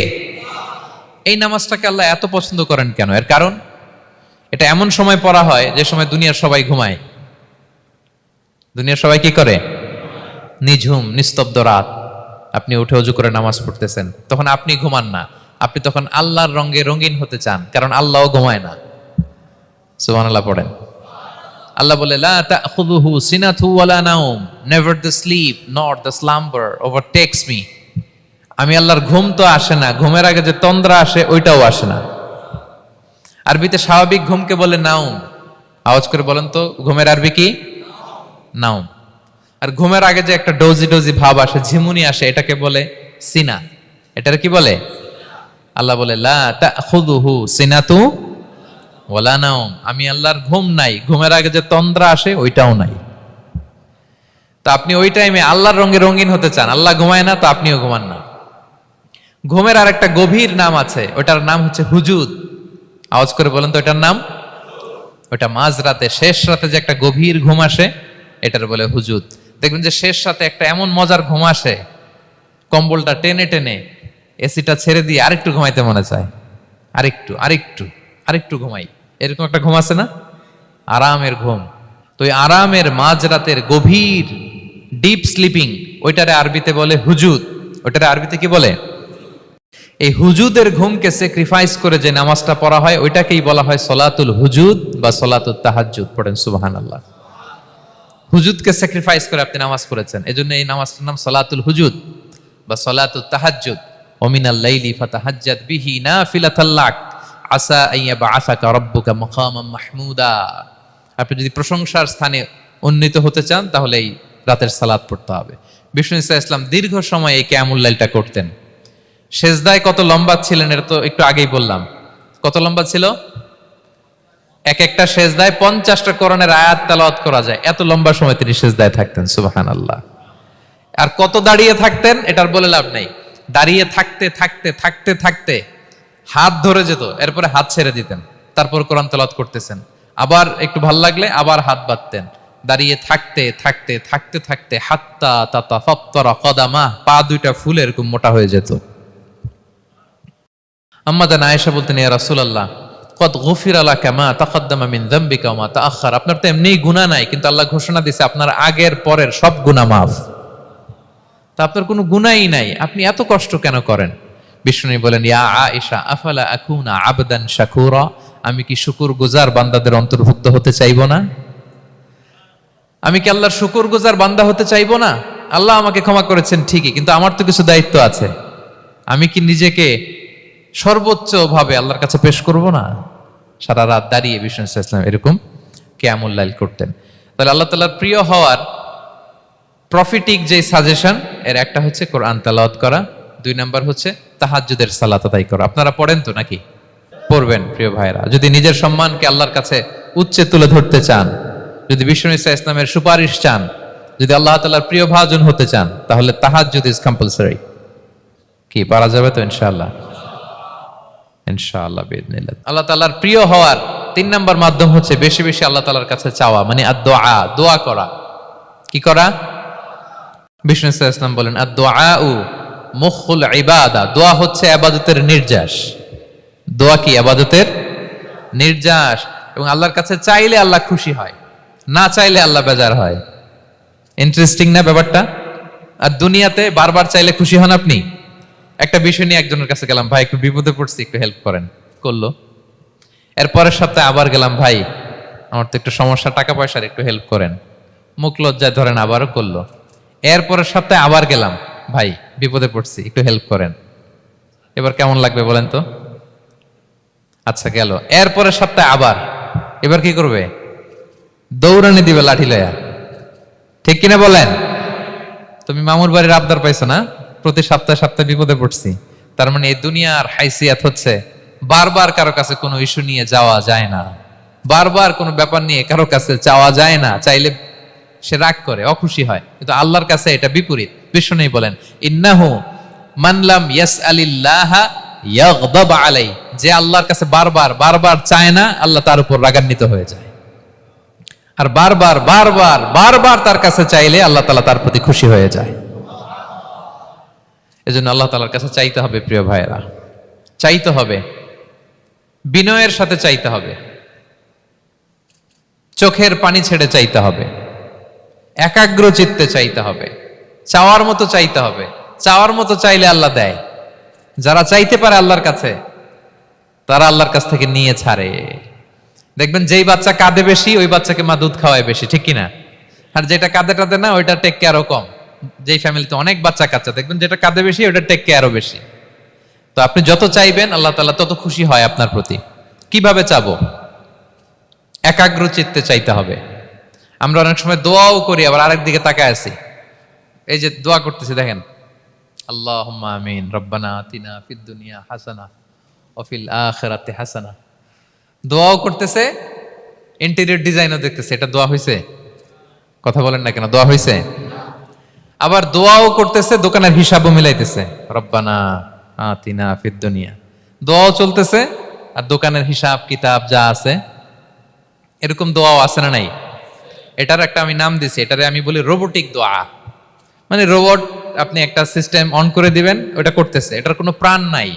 A: এই নামাজটাকে আল্লাহ এত পছন্দ করেন কেন? এর কারণ, এটা এমন সময় পড়া হয় যে সময় দুনিয়ার সবাই ঘুমায়। দুনিয়ার সবাই কি করে? নিঝুম নিস্তব্ধ রাত, আপনি উঠে ওযু করে নামাজ পড়তেছেন, তখন আপনি ঘুমান না, আপনি তখন আল্লাহর রঙে রঙিন হতে চান, কারণ আল্লাহও ঘুমায় না। সুবহানাল্লাহ পড়েন। আল্লাহ বলে, লা তাখুযুহু সিনাতু ওয়ালা নাওম, never the sleep not the slumber overtakes me. আমি আল্লাহর ঘুম তো আসে না, ঘুমের আগে যে তন্দ্রা আসে ওইটাও আসে না। আরবিতে স্বাভাবিক ঘুমকে বলে নাওম। আওয়াজ করে বলেন তো, ঘুমের আরবি কি? নাওম। আর ঘুমের আগে যে একটা ডোজি ডোজি ভাব আসে, ঝিমুনি আসে, এটাকে বলে সিনা। এটার কি বলে? আল্লাহ বলে, লা তাখুযুহু সিনাতু ওয়ালা নাওম, আমি আল্লাহর ঘুম নাই, ঘুমের আগে যে তন্দ্রা আসে ওইটাও নাই। তো আপনি ওই টাইমে আল্লাহর রঙে রঙিন হতে চান, আল্লাহ ঘুমায় না, তো আপনিও ঘুমান না। ঘুমের আর একটা গভীর নাম আছে, ওটার নাম হচ্ছে হুজুদ। আওয়াজ করে বলেন তো, এটার নাম? ওটা মাঝরাতে, শেষ রাতে যে একটা গভীর ঘুম আসে, এটার বলে হুজুদ। দেখবেন যে শেষ রাতে একটা এমন মজার ঘুম আসে, কম্বলটা টেনে টেনে এসিটা ছেড়ে দিয়ে আরেকটু ঘুমাইতে মনে চায়, আরেকটু আরেকটু আরেকটু ঘুমাই, এরকম একটা ঘুম আছে না? আরামের ঘুম। তো ওই আরামের মাঝরাতের গভীর ডিপ স্লিপিং, ওইটারে আরবিতে বলে হুজুদ। ওইটারে আরবিতে কি বলে? এই হুজুদের ঘুমকে স্যাক্রিফাইস করে যে নামাজটা পড়া হয়, ওইটাকেই বলা হয় সলাতুল হুজুদ বা সলাতুত তাহাজ্জুদ। পড়েন সুবহানাল্লাহ। হুজুদকে স্যাক্রিফাইস করে আপনি নামাজ পড়েছেন, এজন্য এই নামাজটার নাম সলাতুল হুজুদ বা সলাতুত তাহাজ্জুদ। ওয়া মিনাল লাইলি ফাতাহাজ্জাদ বিহি নাফিলাতাল লাক আসা আইয়াবআসাকা রাব্বুকা মাকামান মাহমুদা। আপনি যদি প্রশংসার স্থানে উন্নীত হতে চান, তাহলে এই রাতের সালাত পড়তে হবে। বিষ্ণু সাল্লাল্লাহু আলাইহি ওয়াসাল্লাম দীর্ঘ সময় এই কিয়ামুল লাইলটা করতেন। সেজদায় কত লম্বা ছিলেন এটা তো একটু আগেই বললাম। কত লম্বা ছিল? এক একটা সেজদায় 50টা কোরআনের আয়াত তেলাওয়াত করা যায়, এত লম্বা সময় তিনি সেজদায় থাকতেন। সুবহানাল্লাহ। আর কত দাঁড়িয়ে থাকতেন এটার বলে লাভ নাই। দাঁড়িয়ে থাকতে থাকতে থাকতে থাকতে হাত ধরে যেত, এরপরে হাত ছেড়ে দিতেন, তারপর কোরআন তেলাওয়াত করতেছেন। আবার একটু ভাল লাগলে আবার হাত বাঁধতেন। দাঁড়িয়ে থাকতে থাকতে থাকতে থাকতে হাত্তা তাতাফাত্তারা কদামা, পা দুইটা ফুলে এরকম মোটা হয়ে যেত। আম্মা জান আয়েশা বলতেন, ইয়া রাসূলুল্লাহ কদ গুফিরা লাকা মা তাকদ্দামা মিন যামবিকা ওয়া মা তাআখার। আপনার তো এমনিই গুনাহ নাই, কিন্তু আল্লাহ ঘোষণা দিয়েছে আপনার আগের পরের সব গুনাহ মাফ। তা আপনার কোনো গুনাহই নাই, আপনি এত কষ্ট কেন করেন? বিষ্ণু বলেন, ইয়া আয়েশা আফালা আকুনা আবদান শাকুরা, আমি কি শুকরগুজার বান্দাদের অন্তর্ভুক্ত হতে চাইবো না? আমি কি আল্লাহর শুকরগুজার বান্দা হতে চাইবো না? আল্লাহ আমাকে ক্ষমা করেছেন ঠিকই, কিন্তু আমার তো কিছু দায়িত্ব আছে। আমি কি নিজেকে সর্বোচ্চ ভাবে আল্লাহর কাছে পেশ করব না? সারা রাত দাঁড়িয়ে বিষ্ণু সাল্লাল্লাহু আলাইহি ওয়াসাল্লাম এরকম কিয়ামুল লাইল করতেন। তাহলে আল্লাহ তাআলার প্রিয় হওয়ার প্রফিটিক যে সাজেশন, এর একটা হচ্ছে কোরআন তেলাওয়াত করা, 2 নাম্বার হচ্ছে তাহাজ্জুদের সালাত আদায় করো। আপনারা পড়েন তো নাকি? পড়বেন প্রিয় ভাইরা। যদি নিজের সম্মানকে আল্লাহর কাছে উচ্চে তুলে ধরতে চান, যদি বিষ্ণু ঈসা ইসলামের সুপারিশ চান, যদি আল্লাহ তাআলার প্রিয় ভাজন হতে চান, তাহলে তাহাজ্জুদ ইজ কম্পালসরি। কি পারা যাবে তো? ইনশাআল্লাহ, ইনশাআল্লাহ বিইذنিল্লাহ। আল্লাহ তাআলার প্রিয় হওয়ার 3 নাম্বার মাধ্যম হচ্ছে বেশি বেশি আল্লাহ তাআলার কাছে চাওয়া, মানে আদ-দুআ, দোয়া করা। কি করা? বিষ্ণু ঈসা ইসলাম বলেন আদ-দুআউ মুখুল ইবাদা, দোয়া হচ্ছে ইবাদতের নির্যাস। দোয়া কি? ইবাদতের নির্যাস। এবং আল্লাহর কাছে চাইলে আল্লাহ খুশি হয়, না চাইলে আল্লাহ বেজার হয়। ইন্টারেস্টিং না ব্যাপারটা? আর দুনিয়াতে বারবার চাইলে খুশি হন আপনি? একটা বিষয় নিয়ে একজনের কাছে গেলাম, ভাই একটু বিপদে পড়ছি, একটু হেল্প করেন, করলো। এর পরের সপ্তাহে আবার গেলাম, ভাই আমার তো একটু সমস্যা, টাকা পয়সার, একটু হেল্প করেন, মুখ লজ্জায় ধরেন, আবারও করলো। এর পরের সপ্তাহে আবার গেলাম, ভাই বিপদে পড়ছি, একটু হেল্প করেন। এবার কেমন লাগবে বলেন তো? আচ্ছা গেল। এর পরের সপ্তাহে আবার, এবার কি করবে? দৌড়ানি দিবে লাঠি লয়া। ঠিক কিনা বলেন? তুমি মামুর বাড়ির আবদার পাইছো না, প্রতি সপ্তাহে সপ্তাহে বিপদে পড়ছি। তার মানে এই দুনিয়ার হাইসিয়াত হচ্ছে বারবার কারো কাছে কোনো ইস্যু নিয়ে যাওয়া যায় না, বারবার কোনো ব্যাপার নিয়ে কারো কাছে চাওয়া যায় না। চাইলে সে রাগ করে, অখুশি হয়। কিন্তু আল্লাহর কাছে এটা বিপরীত। বিষ্ণু বলেন ইন্নাহু মান লাম ইয়াসআলিল্লাহা ইয়াগদাব আলাই, যে আল্লাহর কাছে বারবার বারবার চায় না, আল্লাহ তার উপর রাগান্বিত হয়ে যায়। আর বারবার বারবার বারবার তার কাছে চাইলে আল্লাহ তাআলা তার প্রতি খুশি হয়ে যায়। এজন্য আল্লাহ তাআলার কাছে চাইতে হবে প্রিয় ভাইয়েরা, চাইতে হবে, বিনয়ের সাথে চাইতে হবে, চোখের পানি ছেড়ে চাইতে হবে, একাগ্র চিত্তে চাইতে হবে, চাওয়ার মতো চাইতে হবে। চাওয়ার মতো চাইলে আল্লাহ দেয়। যারা চাইতে পারে আল্লাহর কাছে, তারা আল্লাহর কাছ থেকে নিয়ে ছাড়ে। দেখবেন যেই বাচ্চা কাঁদে বেশি, ওই বাচ্চাকে মা দুধ খাওয়ায় বেশি, ঠিক কিনা? আর যেটা কাঁদে টাদে না, ওইটা টেক কেয়ারও কম। যেই ফ্যামিলিতে অনেক বাচ্চা কাচ্চা, দেখবেন যেটা কাঁদে বেশি, ওইটা টেক কেয়ারও বেশি। তো আপনি যত চাইবেন আল্লাহ তাআলা তত খুশি হয় আপনার প্রতি। কিভাবে চাবো? একাগ্র চিত্তে চাইতে হবে। আমরা অনেক সময় দোয়াও করি, আবার আরেক দিকে তাকায় আছি। এই যে দোয়া করতেছি, দেখেন আল্লাহুম্মা আমিন, রব্বানা আতিনা ফিদ দুনিয়া হাসানা ওয়া ফিল আখিরাতি হাসানা। দোয়াও করতেছে, ইন্টেরিয়র ডিজাইনও দেখতেছে। এটা দোয়া হইছে? কথা বলেন না কেন? দোয়া হইছে? আবার দোয়াও করতেছে, দোকানের হিসাবও মিলাইতেছে, রব্বানা আতিনা ফিদ দুনিয়া। দোয়াও চলতেছে আর দোকানের হিসাব কিতাব যা আছে, এরকম দোয়াও আছে না নাই? এটার একটা আমি নাম দিছি, এটারে আমি বলি রোবোটিক দোয়া। মানে রোবট, আপনি একটা সিস্টেম অন করে দিবেন, ওটা করতেছে, এটার কোনো প্রাণ নাই,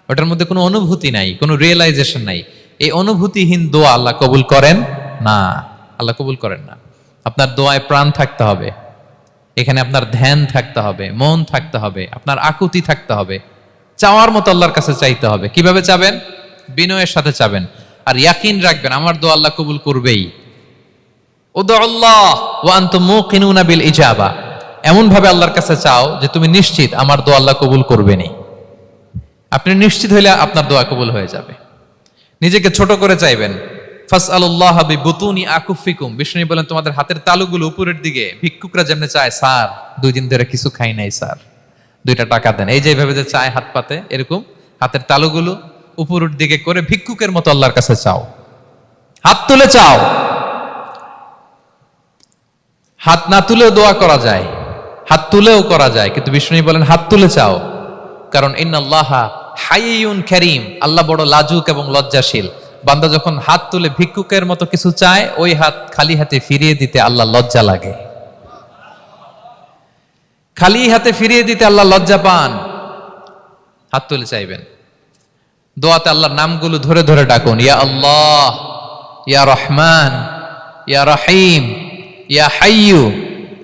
A: ওটার মধ্যে কোনো অনুভূতি নাই, কোনো রিয়েলাইজেশন নাই। এই অনুভূতিহীন দোয়া আল্লাহ কবুল করেন না, আল্লাহ কবুল করেন না। আপনার দোয়ায় প্রাণ থাকতে হবে, এখানে আপনার ধ্যান থাকতে হবে, মন থাকতে হবে, আপনার আকুতি থাকতে হবে, চাওয়ার মতো আল্লাহর কাছে চাইতে হবে। কিভাবে চাবেন? বিনয়ের সাথে চাবেন, আর ইয়াকিন রাখবেন আমার দোয়া আল্লাহ কবুল করবেই। উদুল্লাহ ওয়া আনতুম মুকিনুনা বিল ইজাবা, এমন ভাবে আল্লাহর কাছে চাও যে তুমি নিশ্চিত আমার দোয়া আল্লাহ কবুল করবেনই। আপনি নিশ্চিত হইলে আপনার দোয়া কবুল হয়ে যাবে। নিজেকে ছোট করে চাইবেন। ফাসআলুল্লাহ বিবুতুনি আকুফিকুম, বিষ্ণু বলেন তোমাদের হাতের তালুগুলো উপরের দিকে। ভিক্ষুকরা যেমনি চায়, স্যার 2 দিন ধরে কিছু খাই নাই স্যার, 2টা টাকা দেন, এই যে এইভাবে যে চায় হাত পাতে, এরকম হাতের তালুগুলো উপরের দিকে করে ভিক্ষুকের মতো আল্লাহর কাছে চাও। হাত তুলে চাও, হাত না তুলেও দোয়া করা যায়, হাত তুলেও করা যায়, কিন্তু বিষ্ণু বলেন হাত তুলে চাও। কারণ ইন্নাল্লাহা হাইয়ুন কারীম, আল্লাহ বড় লাজুক এবং লজ্জাশীল। বান্দা যখন হাত তুলে ভিক্ষুকের মতো কিছু চায়, ওই হাত খালি হাতে ফিরিয়ে দিতে আল্লাহ লজ্জা লাগে। খালি হাতে ফিরিয়ে দিতে আল্লাহ লজ্জা পান। হাত তুলে চাইবেন। দোয়াতে আল্লাহর নামগুলো ধরে ধরে ডাকুন, ইয়া আল্লাহ, ইয়া রহমান, ইয়া রহিম, ইয়া হাইয়ু,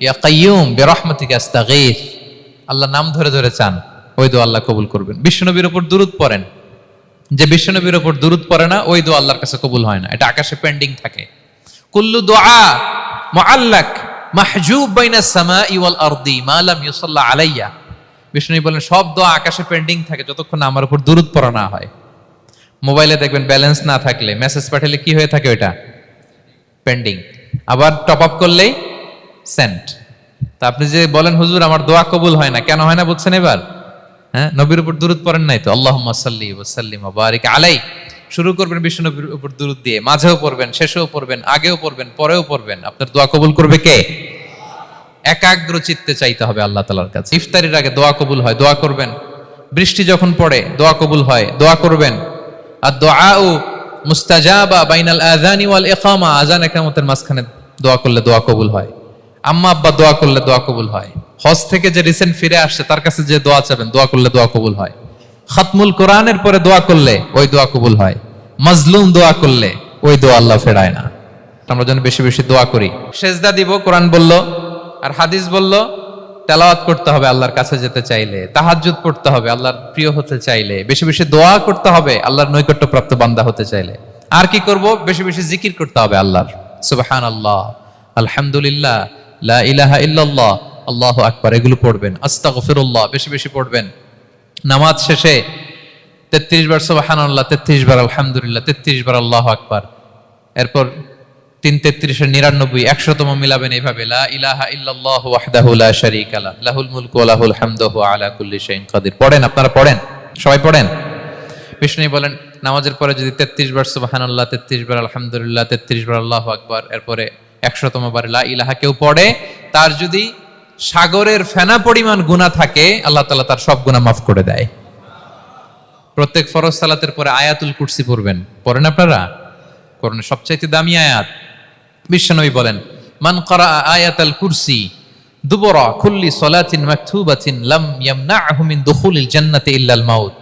A: ইয়া কাইয়ুম বিরহমাতিকা আস্তাগীথ। আল্লাহর নাম ধরে ধরে চান, ওই দোয়া আল্লাহ কবুল করবেন। বিশ্বনবীর উপর দুরূদ পড়েন, যে বিশ্বনবীর উপর দুরূদ পড়ে না, ওই দোয়া আল্লাহর কাছে কবুল হয় না, এটা আকাশে পেন্ডিং থাকে। কুল্লু দুআ মুআল্লাক মাহজুব বাইনাস সামাই ওয়াল আরদি মা লাম ইউসাল্লা আলাইয়া। বিষ্ণু বলেন সব দোয়া আকাশে পেন্ডিং থাকে যতক্ষণ না আমার উপর দুরূদ পড়া না হয়। মোবাইলে দেখবেন ব্যালেন্স না থাকলে, মেসেজ পাঠালে কি হয়ে থাকে? ওইটা পেন্ডিং। আবার টপ আপ করলেই সেন্ট। তা আপনি যে বলেন হুজুর আমার দোয়া কবুল হয় না, কেন হয় না বুঝছেন এবার? হ্যাঁ, নবীর উপর দুরূদ পড়েন নাই তো? আল্লাহুম্মা সাল্লি ওয়া সাল্লিম ওয়া বারিক আলাই। শুরু করবেন বিশ্ব নবীর উপর দুরূদ দিয়ে, মাঝেও পড়বেন, শেষেও পড়বেন, আগেও পড়বেন, পরেও পড়বেন। আপনার দোয়া কবুল করবে কে? একাগ্র চিত্তে চাইতে হবে আল্লাহ তাআলার কাছে। ইফতারির আগে দোয়া কবুল হয়, দোয়া করবেন। বৃষ্টি যখন পড়ে দোয়া কবুল হয়, দোয়া করবেন। আর দুআউ মুস্তাজাবা বাইনাল আযানি ওয়াল ইকামা, আযান ইকামতের মাঝখানে দোয়া করলে দোয়া কবুল হয়। আম্মা আব্বা দোয়া করলে দোয়া কবুল হয়। হজ থেকে যে রিসেন্ট ফিরে আসছে তার কাছে যে দোয়া চাবেন, দোয়া করলে দোয়া কবুল হয়। খাতমুল কোরআনের পরে দোয়া করলে ওই দোয়া কবুল হয়। মাজলুম দোয়া করলে ওই দোয়া আল্লাহ ফেরায় না। আমরা যেন বেশি বেশি দোয়া করি। সেজদা দিব, কোরআন বলল আর হাদিস বলল। তেলাওয়াত করতে হবে আল্লাহর কাছে যেতে চাইলে, তাহাজ্জুদ পড়তে হবে আল্লাহর প্রিয় হতে চাইলে, বেশি বেশি দোয়া করতে হবে আল্লাহর নৈকট্যপ্রাপ্ত বান্দা হতে চাইলে। আর কি করব? বেশি বেশি জিকির করতে হবে আল্লাহর। সুবহানাল্লাহ, আলহামদুলিল্লাহ, লা ইলাহা ইল্লাল্লাহ, আল্লাহু আকবার, এগুলো পড়বেন। আস্তাগফিরুল্লাহ বেশি বেশি পড়বেন। নামাজ শেষে 33 বার সুবহানাল্লাহ, 33 বার আলহামদুলিল্লাহ, 33 বার আল্লাহু আকবার। এরপর 3 33 এর 99 100তম মিলাবেন এইভাবে, লা ইলাহা ইল্লাল্লাহু ওয়াহদাহু লা শারীকা লাহু লাহুল মুলকু ওয়া লাহুল হামদু ওয়া আলা কুল্লি শাইইন কাদির। পড়েন, আপনারা পড়েন, সবাই পড়েন। বিষ্ণু বলেন নামাজের পরে যদি 33 বার সুবহানাল্লাহ, 33 বার আলহামদুলিল্লাহ, 33 বার আল্লাহু আকবার, এরপরে 100তম বার লা ইলাহা কেউ পড়ে, তার যদি সাগরের ফেনা পরিমাণ গুনাহ থাকে আল্লাহ তাআলা তার সব গুনাহ মাফ করে দেয়। প্রত্যেক ফরজ সালাতের পরে আয়াতুল কুরসি পড়বেন। পড়েন আপনারা? কোরআনের সবচাইতে দামি আয়াত। বিশ্বনবী বলেন মান ক্বারা আয়াতাল কুরসি দুবরা কুল্লি সালাতিন মাকতুবাতিন লাম ইয়ামনাহু মিন দুখুলিল জান্নাতি ইল্লাল মাউত।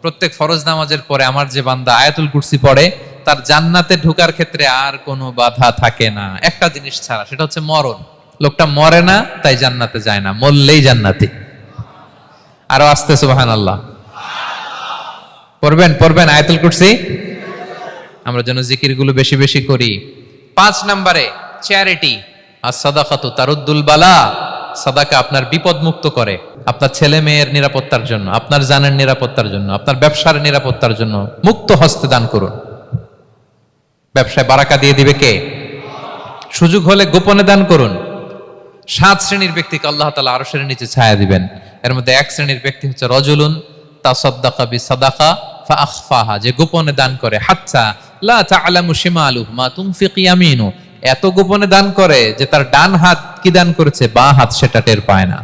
A: প্রত্যেক ফরজ নামাজের পরে আমার যে বান্দা আয়াতুল কুরসি পড়ে তার জান্নাতে ঢোকার ক্ষেত্রে আর কোনো বাধা থাকে না, একটা জিনিস ছাড়া, সেটা হচ্ছে মরণ। লোকটা মরে না তাই জান্নাতে যায় না, মরলেই জান্নাতি। আরো আস্তে সুবহানাল্লাহ পড়বেন, পড়বেন আয়াতুল কুরসি। আমরা যেন জিকিরগুলো বেশি বেশি করি। 5 নম্বরে চ্যারিটি আর সাদাকাতু তারুদ্দুল বালা। সাদাকা আপনার বিপদ মুক্ত করে, আপনার ছেলে মেয়ের নিরাপত্তার জন্য, আপনার জানের নিরাপত্তার জন্য, আপনার ব্যবসার নিরাপত্তার জন্য মুক্ত হস্তে দান করুন। ব্যবসায় বারাকা দিয়ে দিবে কে? সুযোগ হলে গোপনে দান করুন। 7 শ্রেণীর ব্যক্তিকে আল্লাহ তাআলা আরশের নিচে ছায়া দিবেন। এর মধ্যে 1 শ্রেণীর ব্যক্তি হচ্ছে রজুলুন তাসাদ্দাকা বিসাদাকা ফাআখফাহা, যে গোপনে দান করে। হাত্তা লা তা'লামু শিমালুহু মা তুনফিকু ইয়ামিনু, এত গোপনে দান করে যে তার ডান হাত কি দান করেছে বাঁ হাত সেটা টের পায় না।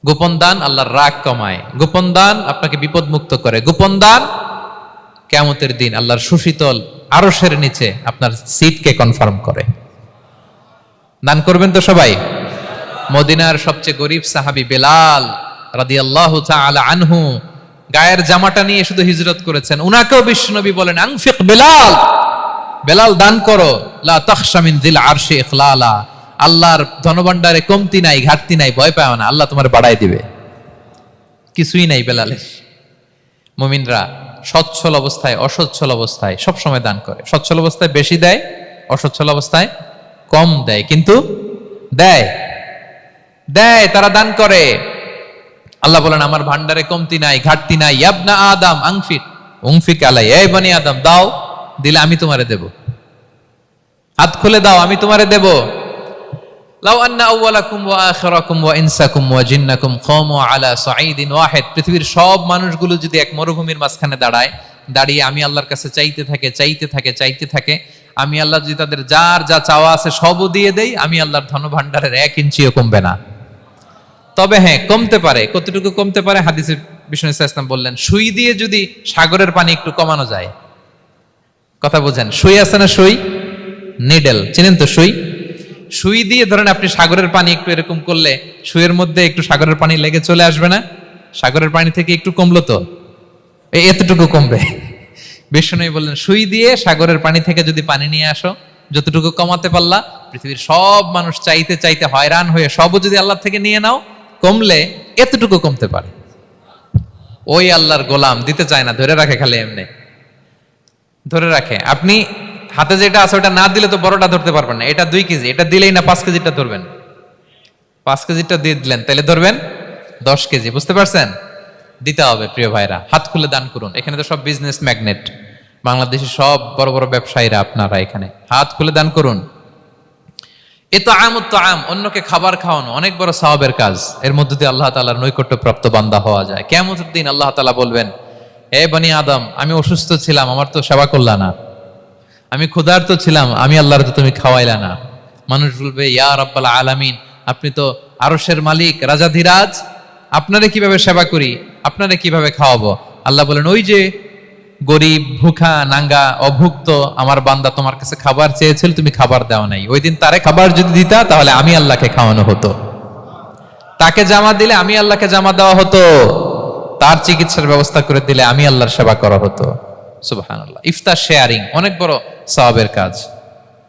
A: গোপন দান আল্লাহর রাগ কমায়, গোপন দান আপনাকে বিপদ মুক্ত করে, গোপন দান কিয়ামতের দিন আল্লাহর সুশীতল আরশের নিচে আপনার সিটকে কনফার্ম করে। দান করবেন তো সবাই? মদিনার সবচেয়ে গরিব সাহাবী বেলাল রাদিয়াল্লাহু তাআলা আনহু গায়ের জামাটা নিয়ে শুধু হিজরত করেছেন। উনাকেও বিশ্বনবী বলেন আনফিক বেলাল, বেলাল দান করো, লা তাখশা মিন যিল আরশি ইখলালা, আল্লাহর ধনভাণ্ডারে কমতি নাই, ঘাটতি নাই, ভয় পাও না, আল্লাহ তোমার বাড়ায় দিবে। কিছুই নাই বেলালের। মুমিনরা সচ্ছল অবস্থায় অসচ্ছল অবস্থায় সব সময় দান করে। সচ্ছল অবস্থায় বেশি দেয়, অসচ্ছল অবস্থায় কম দেয়, কিন্তু দেয় দেয়, তারা দান করে। আল্লাহ বলেন আমার ভান্ডারে কমতি নাই, ঘাটতি নাই। ইয়াবনা আদম আনফিক উনফিক আলাই, এই বনি আদম দাও, দিলে আমি তোমারে দেব। হাত খুলে দাও, আমি তোমারে দেব। লাউ আন্না আউওয়ালাকুম ওয়া আখিরাকুম ওয়া ইনসাকুম ওয়া জিন্নাকুম কামু আলা সাঈদিন ওয়াহিদ, পৃথিবীর সব মানুষগুলো যদি এক মরুভূমির মাঝখানে দাঁড়ায়, দাঁড়িয়ে আমি আল্লাহর কাছে চাইতে থাকে চাইতে থাকে চাইতে থাকে, আমি আল্লাহ যদি তাদের যার যা চাওয়া আছে সবও দিয়ে দেই, আমি আল্লাহর ধনভাণ্ডারের 1 ইঞ্চিও কমবে না। তবে হ্যাঁ, কমতে পারে। কতটুকু কমতে পারে? হাদিসে বিষ্ণু ইসলাম বললেন সুই দিয়ে যদি সাগরের পানি একটু কমানো যায়। কথা বোঝেন? সুই আছে না, সুই, নিডেল, চিনেন তো সুই? সুই দিয়ে ধরেন আপনি সাগরের পানি একটু এরকম করলে সুইয়ের মধ্যে একটু সাগরের পানি লেগে চলে আসবে না? সাগরের পানি থেকে একটু কমলো তো এতটুকু কমবে। বিষ্ণু বললেন সুই দিয়ে সাগরের পানি থেকে যদি পানি নিয়ে আসো, যতটুকু কমাতে পারলা, পৃথিবীর সব মানুষ চাইতে চাইতে হয়রান হয়ে সবও যদি আল্লাহ থেকে নিয়ে নাও, কমলে এতটুকু কমতে পারে। ওই আল্লাহর গোলাম দিতে চায় না, ধরে রাখে, খালি এমনি ধরে রাখে। আপনি হাতে যেটা আছে ওটা না দিলে তো বড়টা ধরতে পারবেন না। এটা 2 কেজি, এটা দিলেই না 5 কেজিটা ধরবেন। 5 কেজিটা দিয়ে দিলেন, তাহলে ধরবেন 10 কেজি। বুঝতে পারছেন? দিতে হবে প্রিয় ভাইরা, হাত খুলে দান করুন। এখানে তো সব বিজনেস ম্যাগনেট, বাংলাদেশের সব বড় বড় ব্যবসায়ীরা আপনারা এখানে, হাত খুলে দান করুন। ইতআমুত তাআম, অন্যকে খাবার খাওয়ানো অনেক বড় সওয়াবের কাজ। এর মধ্য দিয়ে আল্লাহ তাআলার নৈকট্যপ্রাপ্ত বান্দা হওয়া যায়। কিয়ামতের দিন আল্লাহ তাআলা বলবেন, হে বনি আদম, আমি অসুস্থ ছিলাম, আমার তো সেবা করলা না। আমি ক্ষুধার্ত ছিলাম, আমি আল্লাহর তো তুমি খাওয়াইলা না। মানুষ বলবে, ইয়া রাব্বাল আলামিন, আপনি তো আরশের মালিক, রাজাধিরাজ, আপনারে কিভাবে সেবা করি, আপনারে কিভাবে খাওয়াবো? আল্লাহ বলেন, ওই যে গরিব, ভুখা, নাঙ্গা, অভুক্ত আমার বান্দা তোমার কাছে খাবার চেয়েছিল, তুমি খাবার দাও নাই। ওই দিন তারে খাবার যদি দিতা, তাহলে আমি আল্লাহকে খাওয়ানো হতো। তাকে জামা দিলে আমি আল্লাহকে জামা দেওয়া হতো। তার চিকিৎসার ব্যবস্থা করে দিলে আমি আল্লাহর সেবা করা হতো। সুবহানাল্লাহ। ইফতার শেয়ারিং অনেক বড় সওয়াবের কাজ।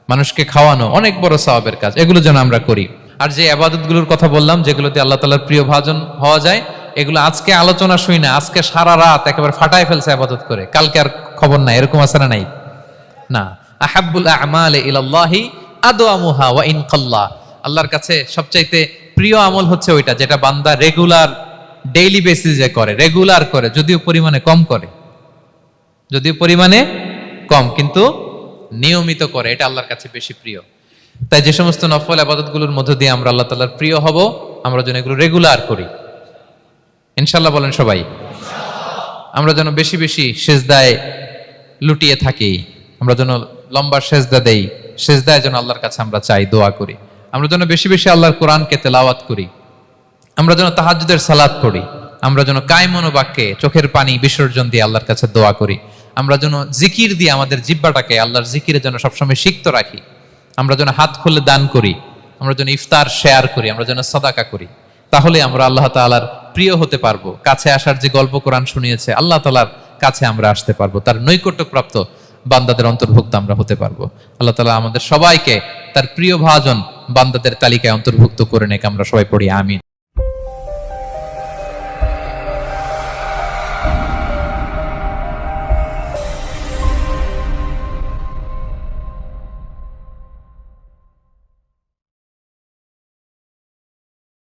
A: মানুষকে খাওয়ানো অনেক বড় সওয়াবের কাজ। এগুলো যেন আমরা করি। আর যে ইবাদতগুলোর কথা বললাম, যেগুলোতে আল্লাহ তাআলার প্রিয় ভাজন হওয়া যায়, এগুলো আজকে আলোচনা শুই না, আজকে সারা রাত একেবারে ফাটায় ফেলছে ইবাদত করে, কালকে আর খবর নাই, এরকম আছে না নাই? না। আহাব্বুল আ'মালি ইলাল্লাহি আদওয়ামুহা ওয়া ইন কাল্লা। আল্লাহর কাছে সবচাইতে প্রিয় আমল হচ্ছে ওইটা যেটা বান্দা রেগুলার, ডেইলি বেসিসে করে, রেগুলার করে, যদিও পরিমাণে কম করে, যদিও পরিমাণে কম, কিন্তু নিয়মিত করে, এটা আল্লাহর কাছে বেশি প্রিয়। তাই যে সমস্ত নফল ইবাদতগুলোর মধ্য দিয়ে আমরা আল্লাহ তাআলার প্রিয় হব, আমরা যেন এগুলো রেগুলার করি। ইনশাআল্লাহ বলেন সবাই। আমরা যেন বেশি বেশি সেজদায় লুটিয়ে থাকি, আমরা যেন লম্বা সেজদা দেই, সেজদায় যেন আল্লাহর কাছে আমরা চাই, দোয়া করি। আমরা যেন বেশি বেশি আল্লাহর কোরআনকে তেলাওয়াত করি, আমরা যেন তাহাজ্জুদের সালাত পড়ি, আমরা যেন কায়মন বাক্যে চোখের পানি বিসর্জন দিয়ে আল্লাহর কাছে দোয়া করি, আমরা যেন জিকির দিয়ে আমাদের জিহ্বাটাকে আল্লাহর জিকিরে যেন সবসময় সিক্ত রাখি, আমরা যেন হাত খুলে দান করি, আমরা যেন ইফতার শেয়ার করি, আমরা যেন সাদাকা করি। তাহলে আমরা আল্লাহ তাআলার প্রিয় হতে পারবো। কাছে আসার যে গল্প কোরআন শুনিয়েছে, আল্লাহ তাআলার কাছে আমরা আসতে পারবো, তার নৈকট্যপ্রাপ্ত বান্দাদের অন্তর্ভুক্ত আমরা হতে পারবো। আল্লাহ তাআলা আমাদের সবাইকে তার প্রিয় ভাজন বান্দাদের তালিকায় অন্তর্ভুক্ত করে নেক। আমরা সবাই পড়ি আমিন।